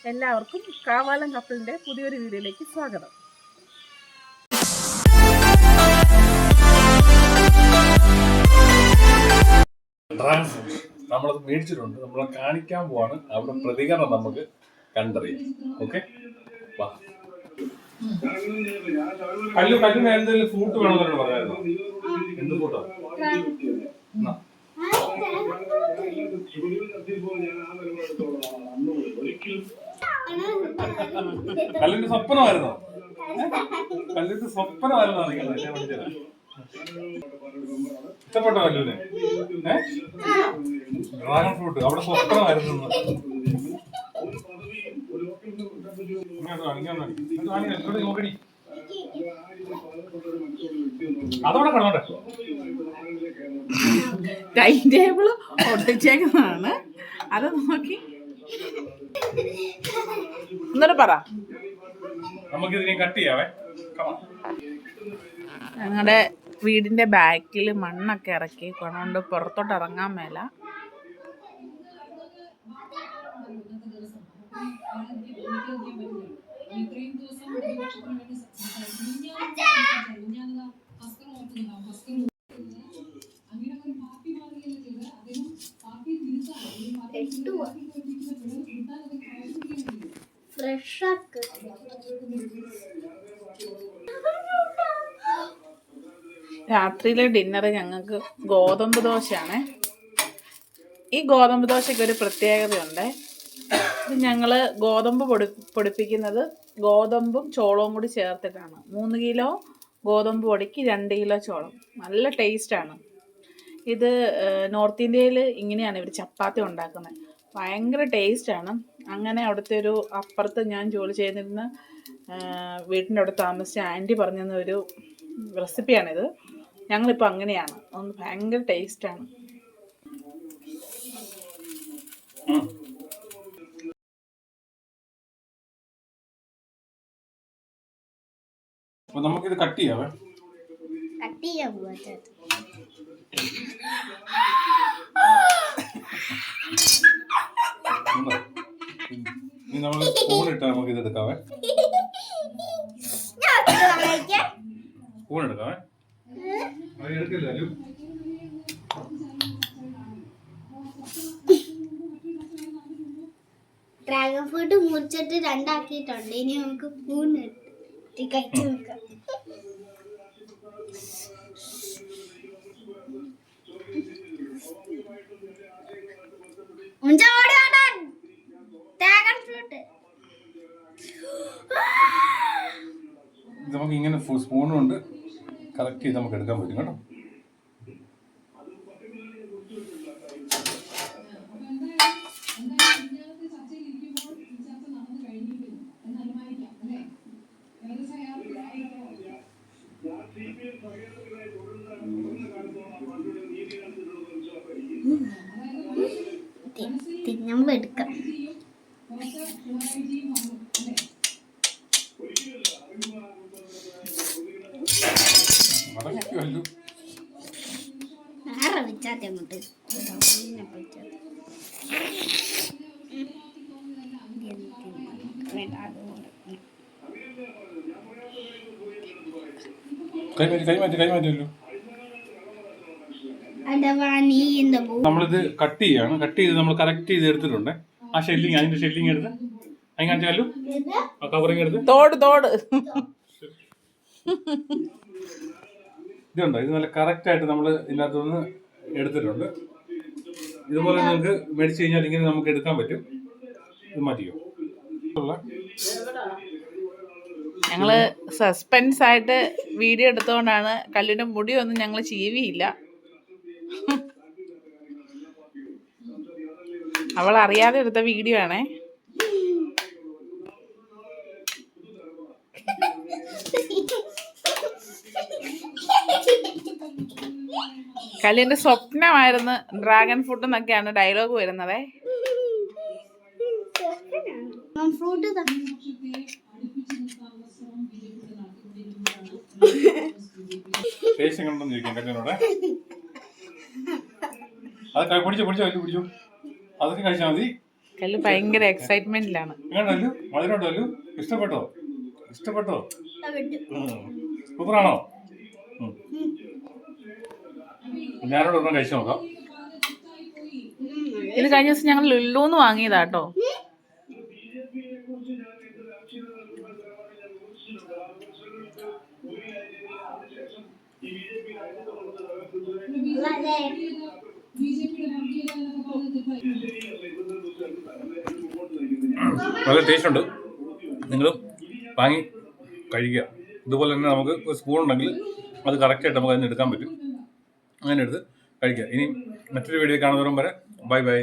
എല്ലാവർക്കും കാവാലം കപ്പിളിൻ്റെ പുതിയൊരു വീഡിയോയിലേക്ക് സ്വാഗതം. നമ്മളത് മേടിച്ചിട്ടുണ്ട്, നമ്മളെ കാണിക്കാൻ പോവാണ്. അവിടെ പ്രതികരണം നമുക്ക് കണ്ടറിയാം. ഓക്കെ, കല്ലിന് എന്തെങ്കിലും ഫ്രൂട്ട് വേണമെന്നു പറയാമായിരുന്നു. എന്ത് ഫ്രൂട്ടോ? കല്ലിന്റെ സ്വപ്നമായിരുന്നോ? കല്ലിന്റെ സ്വപ്നമായിരുന്നോ നിങ്ങളെ ഇഷ്ടപ്പെട്ടോ കല്ലുവിനെ? ഡ്രാഗൺ ഫ്രൂട്ട് അവിടെ സ്വപ്നമായിരുന്നു. അതോടെ കിടന്നോട്ടെ. ടൈം ടേബിൾ ഒട്ടിച്ചേക്കുന്നതാണ്, അത് നോക്കി എന്നിട്ട് പറ. നമുക്കിതിനെ കട്ട് ചെയ്യാവേ. ഞങ്ങളുടെ വീടിന്റെ ബാക്കിൽ മണ്ണൊക്കെ ഇറക്കി കൊണ്ടുകൊണ്ട് പുറത്തോട്ട് ഇറങ്ങാൻ മേല. രാത്രിയിലെ ഡിന്നർ ഞങ്ങൾക്ക് ഗോതമ്പ് ദോശയാണ്. ഈ ഗോതമ്പ് ദോശയ്ക്ക് ഒരു പ്രത്യേകതയുണ്ട്. ഞങ്ങൾ ഗോതമ്പ് പൊടിപ്പിക്കുന്നത് ഗോതമ്പും ചോളവും കൂടി ചേർത്തിട്ടാണ്. 3 കിലോ ഗോതമ്പ് പൊടിക്ക് 2 കിലോ ചോളം. നല്ല ടേസ്റ്റാണ്. ഇത് നോർത്ത് ഇന്ത്യയിൽ ഇങ്ങനെയാണ് ഇവർ ചപ്പാത്തി ഉണ്ടാക്കുന്നത്. ഭയങ്കര ടേസ്റ്റാണ്. അങ്ങനെ അവിടുത്തെ ഒരു അപ്പുറത്ത് ഞാൻ ജോലി ചെയ്തിരുന്ന വീട്ടിൻ്റെ അവിടെ താമസിച്ച ആൻറ്റി പറഞ്ഞു തന്ന ഒരു റെസിപ്പിയാണിത്. ഞങ്ങളിപ്പോൾ അങ്ങനെയാണ്. ഒന്ന് ഭയങ്കര ടേസ്റ്റാണ്. നമുക്കിത് കട്ട് ചെയ്യാവേ. ഇനി നമ്മൾ സ്പൂൺ ഇട്ടാൽ നമുക്ക് ഇത് എടുക്കാവേ. സ്പൂൺ എടുക്കാവേ. എടുക്കില്ലല്ലോ. ഡ്രാഗൺ ഫ്രൂട്ട് മുറിച്ചിട്ട് 2 ആക്കിയിട്ടുണ്ട്. ഇനി നമുക്ക് സ്പൂൺ ഇട്ട് കഴിച്ചു നോക്കാം. നമുക്ക് ഇങ്ങനെ സ്പൂൺ കൊണ്ട് കറക്റ്റ് ചെയ്ത് നമുക്ക് എടുക്കാൻ പറ്റും കേട്ടോ. തിന്നുമ്പോ എടുക്കാം. അങ്ങോട്ട് കൈമാറ്റല്ലോ. നമ്മളിത് കട്ട് ചെയ്യാണ്. കട്ട് ചെയ്ത് നമ്മൾ കറക്റ്റ് ചെയ്ത് എടുത്തിട്ടുണ്ട്. ആ ഷെല്ലിങ്, അതിന്റെ ഷെല്ലിങ് എടുത്ത് അതിനകത്ത് ആ കവറിങ് എടുത്ത് തോട് ഇതുണ്ടോ, ഇത് നല്ല കറക്റ്റ് ആയിട്ട് നമ്മൾ ഇതിനകത്തുനിന്ന് എടുത്തിട്ടുണ്ട്. ഇതുപോലെ നിങ്ങൾക്ക് മേടിച്ചു കഴിഞ്ഞാൽ ഇങ്ങനെ നമുക്ക് എടുക്കാൻ പറ്റും. ഇത് മാറ്റിയോ. ഞങ്ങള് സസ്പെൻസ് ആയിട്ട് വീഡിയോ എടുത്തുകൊണ്ടാണ്. കല്ലിന്റെ മുടിയൊന്നും ഞങ്ങൾ ചീവിയില്ല. അവൾ അറിയാതെ എടുത്ത വീഡിയോ ആണേ. കല്ലിന്റെ സ്വപ്നമായിരുന്നു ഡ്രാഗൺ ഫ്രൂട്ട് എന്നൊക്കെയാണ് ഡയലോഗ് വരുന്നത്. അത് പിടിച്ചു അതൊക്കെ കഴിച്ചാൽ മതി. കല്ല് ഭയങ്കര എക്സൈറ്റ്മെന്റിലാണ്. എങ്ങനെയുണ്ടല്ലോ മധുരമുണ്ടല്ലോ? ഇഷ്ടപ്പെട്ടോ? സൂപ്പറാണോ? ഞാനോട് ഒരെണ്ണം കഴിച്ചു നോക്കാം. ഇത് കഴിഞ്ഞ ദിവസം ഞങ്ങൾ ലുല്ലൂന്ന് വാങ്ങിയതാട്ടോ. നല്ല ടേസ്റ്റ് ഉണ്ട്. നിങ്ങളും വാങ്ങി കഴിക്കുക. ഇതുപോലെ തന്നെ നമുക്ക് ഒരു സ്പൂൺ ഉണ്ടെങ്കിൽ അത് കറക്റ്റായിട്ട് നമുക്ക് അതിന് എടുക്കാൻ പറ്റും. അങ്ങനെ എടുത്ത് കഴിക്കുക. ഇനി മറ്റൊരു വീഡിയോ കാണുന്നവരും വരെ ബൈ ബൈ.